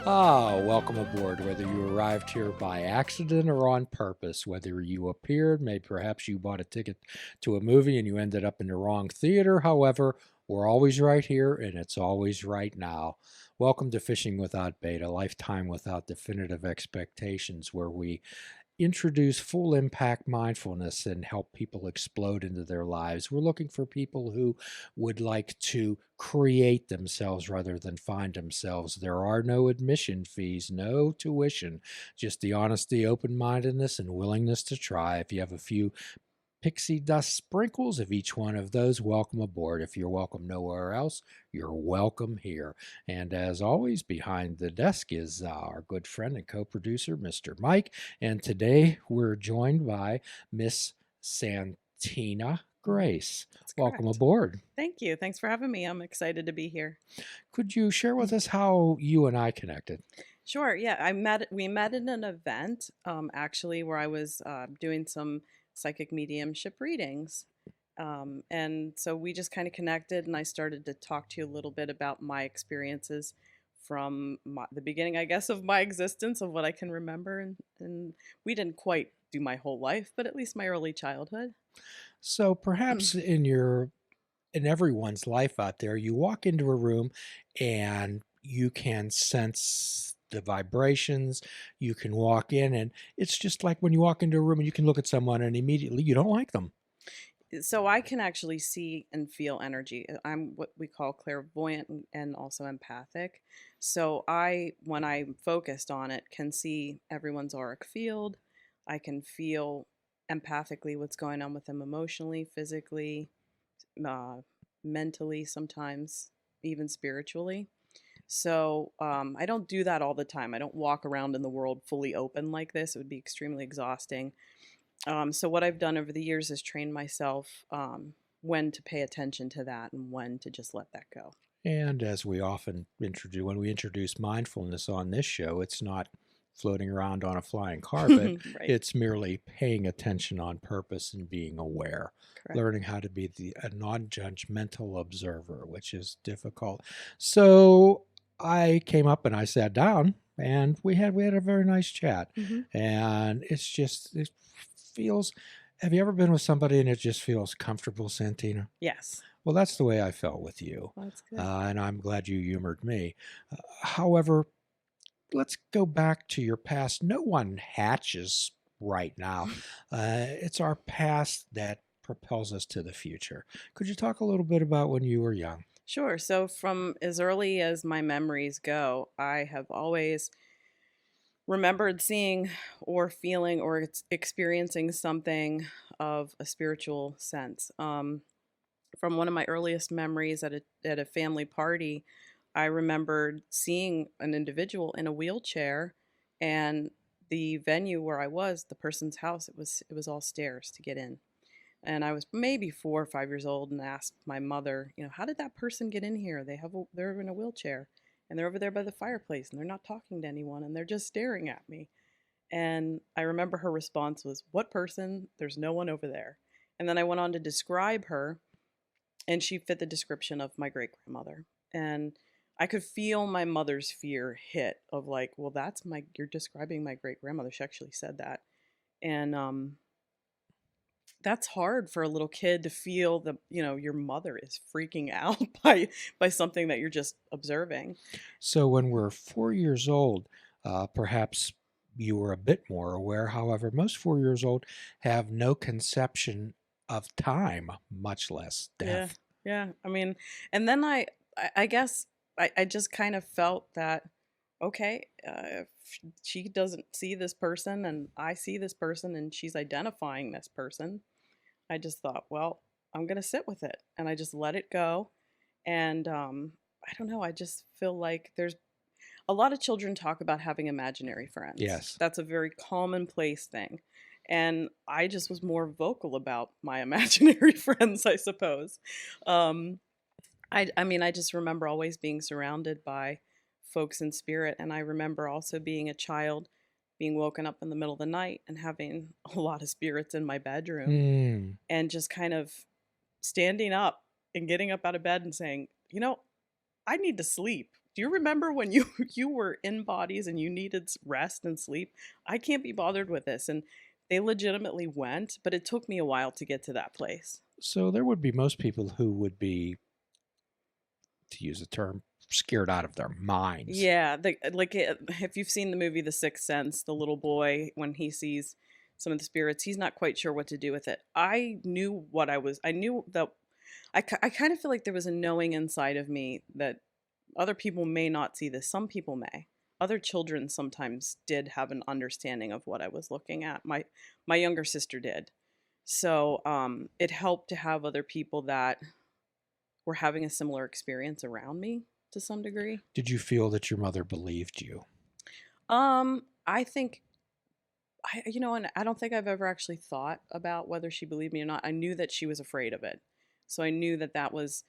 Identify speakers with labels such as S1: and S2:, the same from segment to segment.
S1: Welcome aboard. Whether you arrived here by accident or on purpose, whether you appeared, maybe perhaps you bought a ticket to a movie and you ended up in the wrong theater. However, we're always right here and it's always right now. Welcome to Fishing Without Bait, a lifetime without definitive expectations, where we introduce full impact mindfulness and help people explode into their lives. We're looking for people who would like to create themselves rather than find themselves. There are no admission fees, no tuition, just the honesty, open mindedness, and willingness to try. If you have a few pixie dust sprinkles of each one of those, welcome aboard. If you're welcome nowhere else, you're welcome here. And as always, behind the desk is our good friend and co-producer, Mr. Mike. And today we're joined by Miss Santina Grace.
S2: That's
S1: Welcome
S2: correct.
S1: aboard.
S2: Thank you. Thanks for having me. I'm excited to be here.
S1: Could you share with us how you and I connected?
S2: Sure. Yeah, we met at an event, actually, where I was doing some psychic mediumship readings. And so we just kind of connected, and I started to talk to you a little bit about my experiences from the beginning, I guess, of my existence, of what I can remember. And we didn't quite do my whole life, but at least my early childhood.
S1: So perhaps in everyone's life out there, you walk into a room and you can sense the vibrations. You can walk in, and it's just like when you walk into a room and you can look at someone and immediately you don't like them.
S2: So I can actually see and feel energy. I'm what we call clairvoyant and also empathic. So when I'm focused on it, can see everyone's auric field. I can feel empathically what's going on with them emotionally, physically, uh, mentally, sometimes even spiritually. So I don't do that all the time. I don't walk around in the world fully open like this. It would be extremely exhausting. So what I've done over the years is train myself when to pay attention to that and when to just let that go.
S1: And as we often introduce, when we introduce mindfulness on this show, it's not floating around on a flying carpet.
S2: Right.
S1: It's merely paying attention on purpose and being aware,
S2: Correct.
S1: learning how to be a non-judgmental observer, which is difficult. So I came up and I sat down and we had a very nice chat.
S2: Hmm.
S1: And it feels, have you ever been with somebody and it just feels comfortable, Santina?
S2: Yes.
S1: Well, that's the way I felt with you.
S2: Well, that's good.
S1: And I'm glad you humored me. However, let's go back to your past. No one hatches right now. It's our past that propels us to the future. Could you talk a little bit about when you were young?
S2: Sure. So from as early as my memories go, I have always remembered seeing or feeling or experiencing something of a spiritual sense. From one of my earliest memories at a family party, I remembered seeing an individual in a wheelchair, and the venue where I was, the person's house, it was all stairs to get in. And I was maybe 4 or 5 years old and asked my mother, how did that person get in here? They're in a wheelchair and they're over there by the fireplace and they're not talking to anyone and they're just staring at me. And I remember her response was, "What person? There's no one over there." And then I went on to describe her, and she fit the description of my great grandmother. And I could feel my mother's fear hit of like, well, you're describing my great grandmother. She actually said that. And that's hard for a little kid to feel that, your mother is freaking out by something that you're just observing.
S1: So, when we're 4 years old, perhaps you were a bit more aware. However, most 4 years old have no conception of time, much less
S2: Yeah.
S1: death.
S2: Yeah. I mean, and then I guess I just kind of felt that, okay, if she doesn't see this person and I see this person and she's identifying this person, I just thought, well, I'm going to sit with it. And I just let it go. And I don't know. I just feel like there's a lot of children talk about having imaginary friends.
S1: Yes.
S2: That's a very commonplace thing. And I just was more vocal about my imaginary friends, I suppose. Um, I mean, I just remember always being surrounded by folks in spirit. And I remember also being a child, being woken up in the middle of the night and having a lot of spirits in my bedroom
S1: Hmm.
S2: and just kind of standing up and getting up out of bed and saying, I need to sleep. Do you remember when you you were in bodies and you needed rest and sleep? I can't be bothered with this." And they legitimately went, but it took me a while to get to that place.
S1: So there would be most people who would be, to use a term, scared out of their minds.
S2: Yeah, if you've seen the movie The Sixth Sense, the little boy, when he sees some of the spirits, he's not quite sure what to do with it. I knew that I kind of feel like there was a knowing inside of me that other people may not see this. Some people may. Other children sometimes did have an understanding of what I was looking at. My younger sister did. So it helped to have other people that were having a similar experience around me to some degree.
S1: Did you feel that your mother believed you?
S2: I think and I don't think I've ever actually thought about whether she believed me or not. I knew that she was afraid of it. So I knew that that was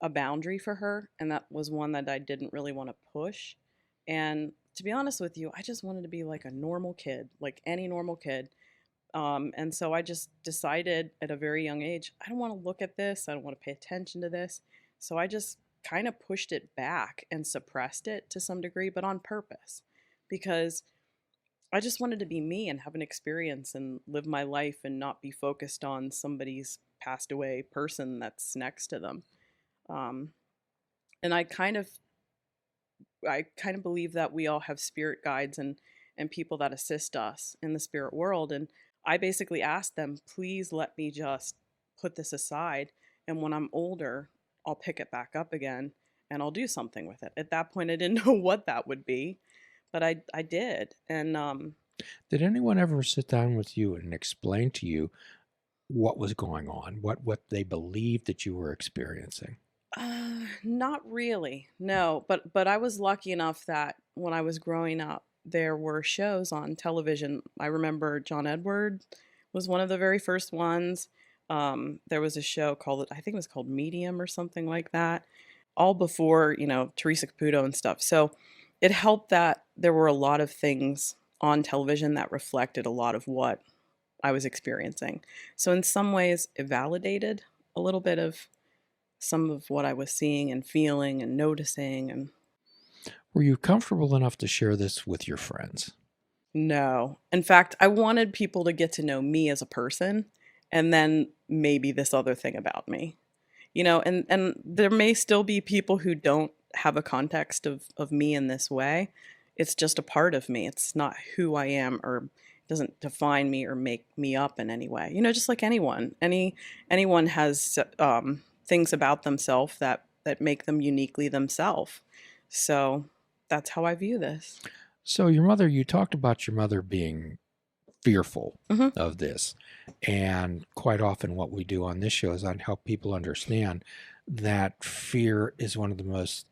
S2: a boundary for her, and that was one that I didn't really want to push. And to be honest with you, I just wanted to be like a normal kid, like any normal kid. And so I just decided at a very young age, I don't want to look at this. I don't want to pay attention to this. So I just kind of pushed it back and suppressed it to some degree, but on purpose, because I just wanted to be me and have an experience and live my life and not be focused on somebody's passed away person that's next to them. Um, and I kind of believe that we all have spirit guides and people that assist us in the spirit world. And I basically asked them, please let me just put this aside. And when I'm older, I'll pick it back up again and I'll do something with it. At that point, I didn't know what that would be, but I did. And
S1: Did anyone ever sit down with you and explain to you what was going on, what they believed that you were experiencing?
S2: Not really. No, but I was lucky enough that when I was growing up, there were shows on television. I remember John Edward was one of the very first ones. There was a show called, I think it was called Medium or something like that, all before, Teresa Caputo and stuff. So it helped that there were a lot of things on television that reflected a lot of what I was experiencing. So in some ways, it validated a little bit of some of what I was seeing and feeling and noticing. And
S1: Were you comfortable enough to share this with your friends?
S2: no, in fact, I wanted people to get to know me as a person and then maybe this other thing about me. And there may still be people who don't have a context of me in this way. It's just a part of me. It's not who I am, or doesn't define me or make me up in any way. Just like anyone. Anyone has things about themselves that make them uniquely themselves. So that's how I view this.
S1: So you talked about your mother being fearful
S2: Hmm.
S1: of this. And quite often what we do on this show is on help people understand that fear is one of the most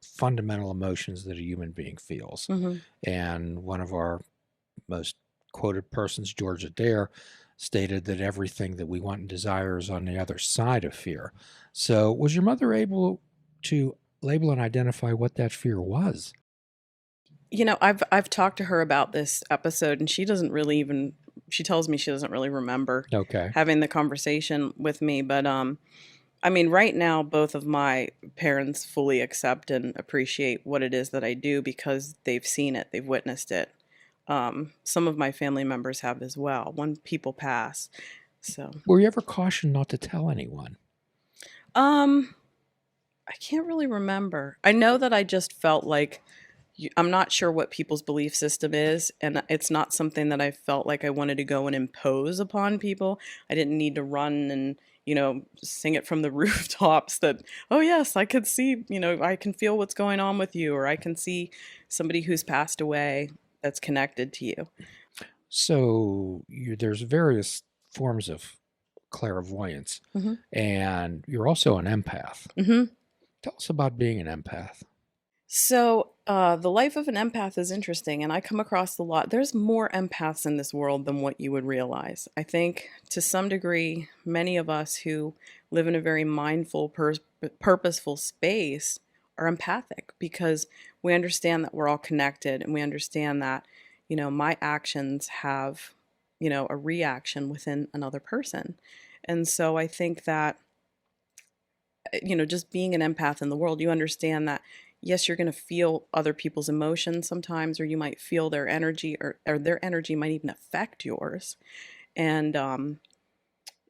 S1: fundamental emotions that a human being feels.
S2: Hmm.
S1: And one of our most quoted persons, George Adair, stated that everything that we want and desire is on the other side of fear. So was your mother able to label and identify what that fear was?
S2: I've talked to her about this episode, and she tells me she doesn't really remember
S1: Okay.
S2: having the conversation with me. But I mean, right now, both of my parents fully accept and appreciate what it is that I do because they've seen it, they've witnessed it. Some of my family members have as well when people pass. So,
S1: Were you ever cautioned not to tell anyone?
S2: um, I can't really remember. I know that I just felt like I'm not sure what people's belief system is, and it's not something that I felt like I wanted to go and impose upon people. I didn't need to run and, sing it from the rooftops that, oh, yes, I could see, I can feel what's going on with you, or I can see somebody who's passed away that's connected to you.
S1: So there's various forms of clairvoyance,
S2: Hmm.
S1: and you're also an empath.
S2: Hmm.
S1: Tell us about being an empath.
S2: So, the life of an empath is interesting, and I come across a lot. There's more empaths in this world than what you would realize. I think to some degree, many of us who live in a very mindful, purposeful space are empathic because we understand that we're all connected and we understand that, my actions have, a reaction within another person. And so I think that just being an empath in the world, you understand that yes, you're going to feel other people's emotions sometimes, or you might feel their energy, or their energy might even affect yours. And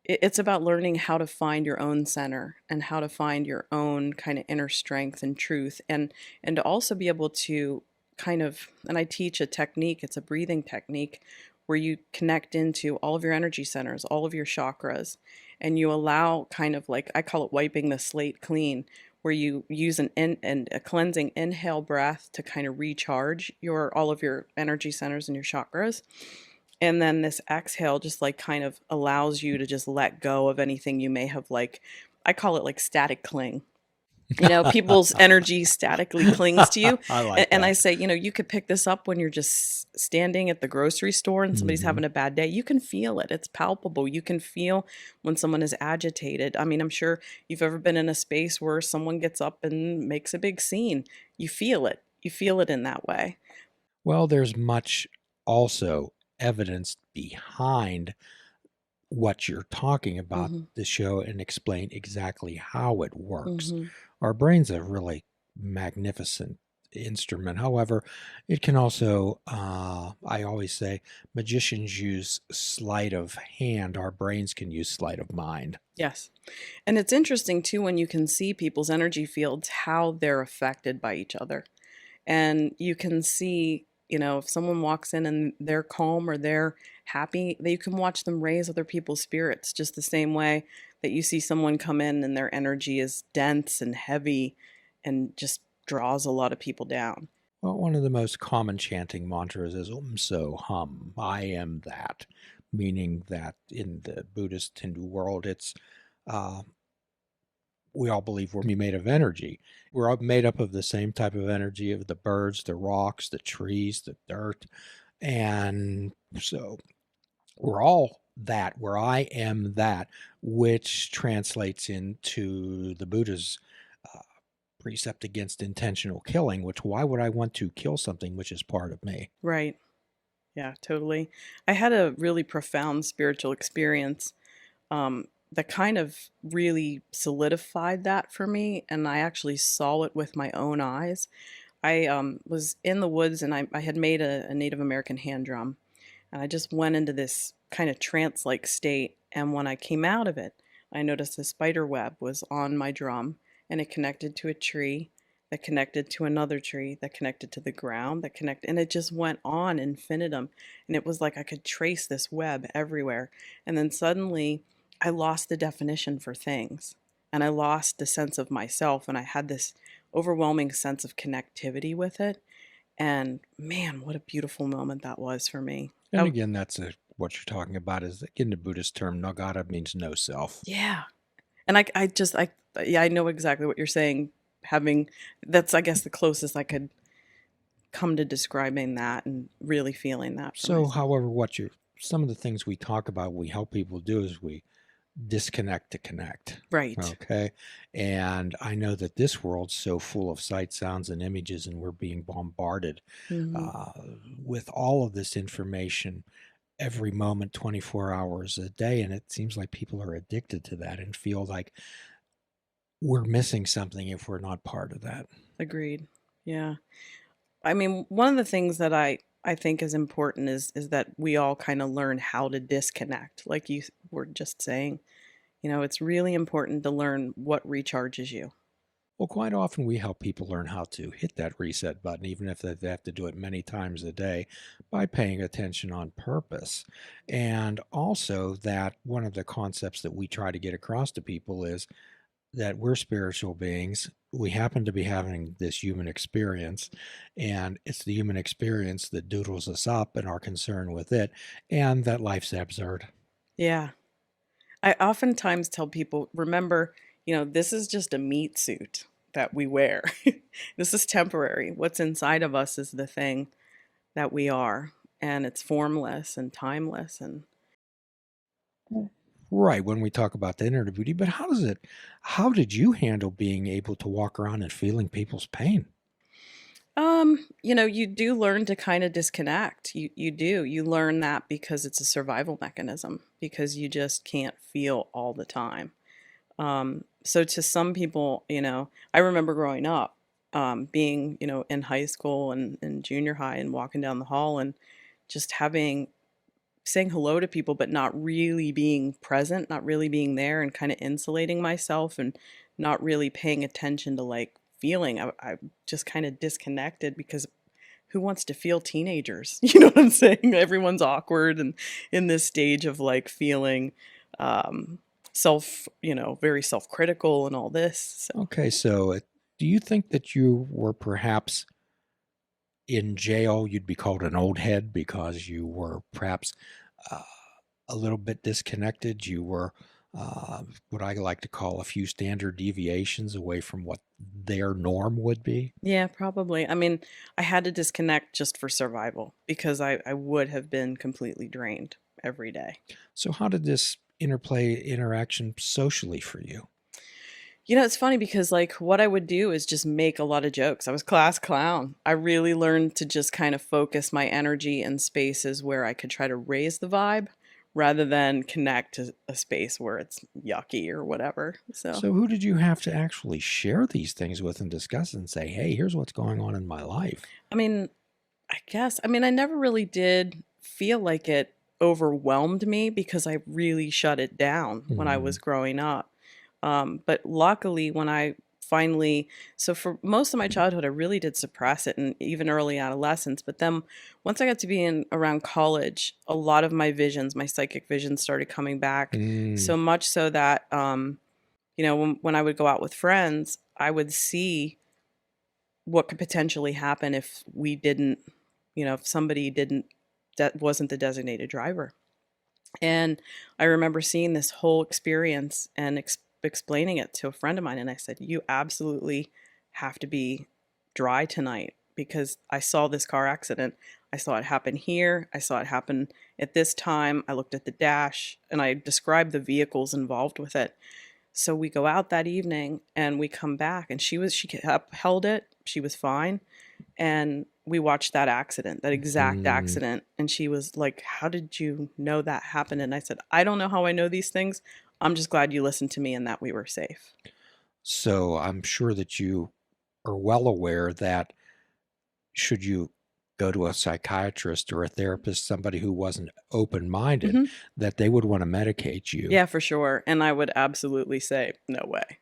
S2: it's about learning how to find your own center and how to find your own kind of inner strength and truth, and to also be able to kind of, and I teach a technique, it's a breathing technique where you connect into all of your energy centers, all of your chakras, and you allow, kind of like, I call it wiping the slate clean, where you use and a cleansing inhale breath to kind of recharge your all of your energy centers and your chakras. And then this exhale just like kind of allows you to just let go of anything you may have, like, I call it like static cling. You know, people's energy statically clings to you.
S1: I like
S2: And I
S1: that.
S2: say, you could pick this up when you're just standing at the grocery store and somebody's
S1: Hmm.
S2: having a bad day. You can feel it. It's palpable. You can feel when someone is agitated. I mean, I'm sure you've ever been in a space where someone gets up and makes a big scene. You feel it. You feel it in that way.
S1: Well, there's much also evidence behind what you're talking about
S2: Hmm.
S1: the show and explain exactly how it works.
S2: Hmm.
S1: Our brain's a really magnificent instrument. However, it can also, I always say, magicians use sleight of hand. Our brains can use sleight of mind.
S2: Yes. And it's interesting too when you can see people's energy fields, how they're affected by each other. And you can see, if someone walks in and they're calm or they're happy, that you can watch them raise other people's spirits just the same way that you see someone come in and their energy is dense and heavy and just draws a lot of people down.
S1: Well, one of the most common chanting mantras is so hum, I am that, meaning that in the Buddhist Hindu world, it's uh, we all believe we're made of energy. We're all made up of the same type of energy of the birds, the rocks, the trees, the dirt. And so we're all that, where I am that, which translates into the Buddha's uh, precept against intentional killing, which why would I want to kill something which is part of me?
S2: Right. Yeah, totally. I had a really profound spiritual experience that kind of really solidified that for me. And I actually saw it with my own eyes. I was in the woods and I had made a Native American hand drum. And I just went into this kind of trance like state. And when I came out of it, I noticed a spider web was on my drum and it connected to a tree that connected to another tree that connected to the ground that connected. And it just went on infinitum. And it was like I could trace this web everywhere. And then suddenly I lost the definition for things and I lost the sense of myself. And I had this overwhelming sense of connectivity with it. And man, what a beautiful moment that was for me.
S1: And again, what you're talking about is, again, the Buddhist term Nagata means no self.
S2: Yeah. And yeah, I know exactly what you're saying. That's, I guess, the closest I could come to describing that and really feeling that for
S1: So,
S2: myself.
S1: however, some of the things we talk about, we help people do is we disconnect to connect.
S2: Right.
S1: Okay. And I know that this world's so full of sight, sounds, and images, and we're being bombarded
S2: Hmm.
S1: uh, with all of this information every moment, 24 hours a day. And it seems like people are addicted to that and feel like we're missing something if we're not part of that.
S2: Agreed. Yeah. I mean, one of the things that I think is important is that we all kind of learn how to disconnect, like you were just saying. It's really important to learn what recharges you.
S1: Well, quite often we help people learn how to hit that reset button, even if they have to do it many times a day, by paying attention on purpose. And also, that one of the concepts that we try to get across to people is that we're spiritual beings. We happen to be having this human experience, and it's the human experience that doodles us up and our concern with it, and that life's absurd.
S2: Yeah. I oftentimes tell people, remember, this is just a meat suit that we wear. This is temporary. What's inside of us is the thing that we are, and it's formless and timeless. And
S1: Right, when we talk about the inner beauty, but how did you handle being able to walk around and feeling people's pain?
S2: you do learn to kind of disconnect. You do. You learn that because it's a survival mechanism, because you just can't feel all the time. So to some people, I remember growing up, being, in high school and junior high and walking down the hall and just saying hello to people, but not really being present, not really being there, and kind of insulating myself and not really paying attention to like feeling. I just kind of disconnected because who wants to feel teenagers? You know what I'm saying? Everyone's awkward and in this stage of like feeling um, very self critical and all this. So,
S1: Okay, so do you think that you were perhaps in jail? You'd be called an old head because you were perhaps uh, a little bit disconnected. You were what I like to call a few standard deviations away from what their norm would be.
S2: yeah, probably. I mean, I had to disconnect just for survival because I would have been completely drained every day.
S1: So, how did this interaction socially for you?
S2: It's funny because like what I would do is just make a lot of jokes. I was class clown. I really learned to just kind of focus my energy in spaces where I could try to raise the vibe rather than connect to a space where it's yucky or whatever. So,
S1: So, who did you have to actually share these things with and discuss and say, hey, here's what's going on in my life?
S2: I mean, I never really did feel like it overwhelmed me because I really shut it down when I
S1: Mhm.
S2: was growing up. But luckily, when I finally, so for most of my childhood, I really did suppress it and even early adolescence. But then once I got to be in around college, a lot of my visions, my psychic visions started coming back.
S1: Mm.
S2: So much so that, when I would go out with friends, I would see what could potentially happen if we didn't, if somebody didn't, that wasn't the designated driver. And I remember seeing this whole experience and explaining it to a friend of mine. And I said, you absolutely have to be dry tonight because I saw this car accident. I saw it happen here. I saw it happen at this time. I looked at the dash and I described the vehicles involved with it. So we go out that evening and we come back and she upheld it. She was fine. And we watched that accident, that exact
S1: Mm.
S2: accident. And she was like, how did you know that happened? And I said, I don't know how I know these things. I'm just glad you listened to me and that we were safe.
S1: So, I'm sure that you are well aware that should you go to a psychiatrist or a therapist, somebody who wasn't open minded,
S2: Hmm.
S1: that they would want to medicate you.
S2: Yeah, for sure. And I would absolutely say, no way.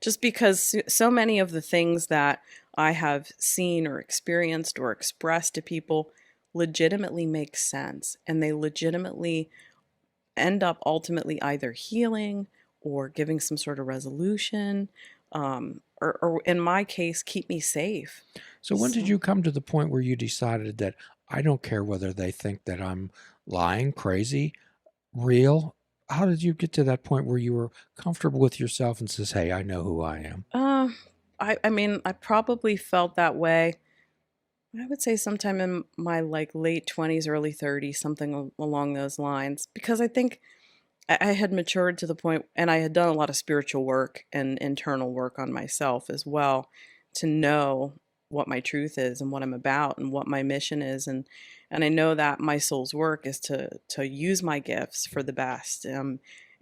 S2: Just because so many of the things that I have seen or experienced or expressed to people legitimately make sense. And they legitimately end up ultimately either healing or giving some sort of resolution, or in my case, keep me safe.
S1: So, when did
S2: So,
S1: you come to the point where you decided that I don't care whether they think that I'm lying, crazy, real? How did you get to that point where you were comfortable with yourself and says, hey, I know who I am?
S2: uh, I mean, I probably felt that way. I would say sometime in my like late 20s, early 30s, something along those lines, because I think I had matured to the point, and I had done a lot of spiritual work and internal work on myself as well to know what my truth is and what I'm about and what my mission is. And I know that my soul's work is to use my gifts for the best,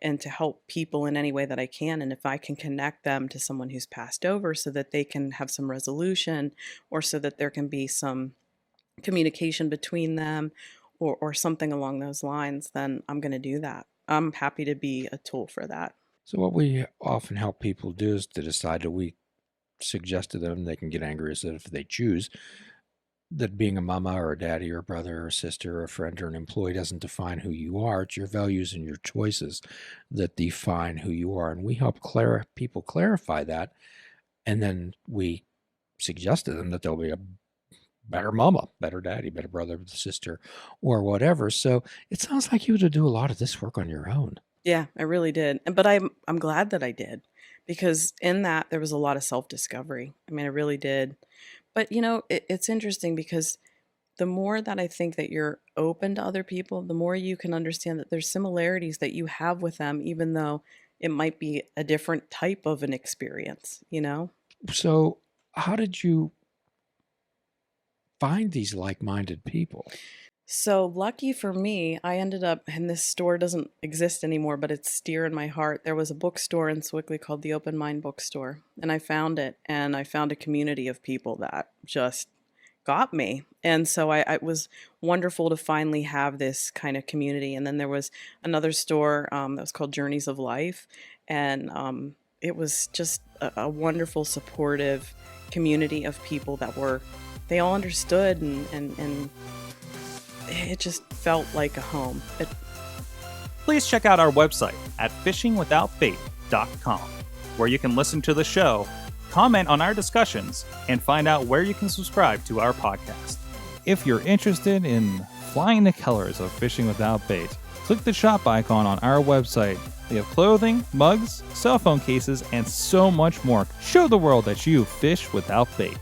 S2: and to help people in any way that I can. And if I can connect them to someone who's passed over so that they can have some resolution, or so that there can be some communication between them, or something along those lines, then I'm going to do that. I'm happy to be a tool for that.
S1: So, what we often help people do is to decide that we suggest to them they can get angry as if they choose that being a mama or a daddy or a brother or a sister or a friend or an employee doesn't define who you are. It's your values and your choices that define who you are. And we help people clarify that. And then we suggest to them that they'll be a better mama, better daddy, better brother, sister, or whatever. So it sounds like you had to do a lot of this work on your own.
S2: Yeah, I really did. But I'm glad that I did, because in that there was a lot of self-discovery. I mean, I really did. But it's interesting because the more that I think that you're open to other people, the more you can understand that there's similarities that you have with them, even though it might be a different type of an experience.
S1: So, how did you find these like minded people?
S2: So lucky for me, I ended up, and this store doesn't exist anymore, but it's dear in my heart. There was a bookstore in Sewickley called the Open Mind Bookstore, and I found it, and I found a community of people that just got me. And so it was wonderful to finally have this kind of community. And then there was another store that was called Journeys of Life, and it was just a wonderful, supportive community of people that they all understood, and it just felt like a home.
S3: Please check out our website at fishingwithoutbait.com, where you can listen to the show, comment on our discussions, and find out where you can subscribe to our podcast. If you're interested in flying the colors of Fishing Without Bait, click the shop icon on our website. We have clothing, mugs, cell phone cases, and so much more. Show the world that you fish without bait.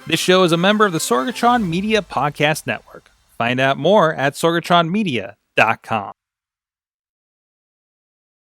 S3: This show is a member of the Sorgatron Media Podcast Network. Find out more at sorgatronmedia.com.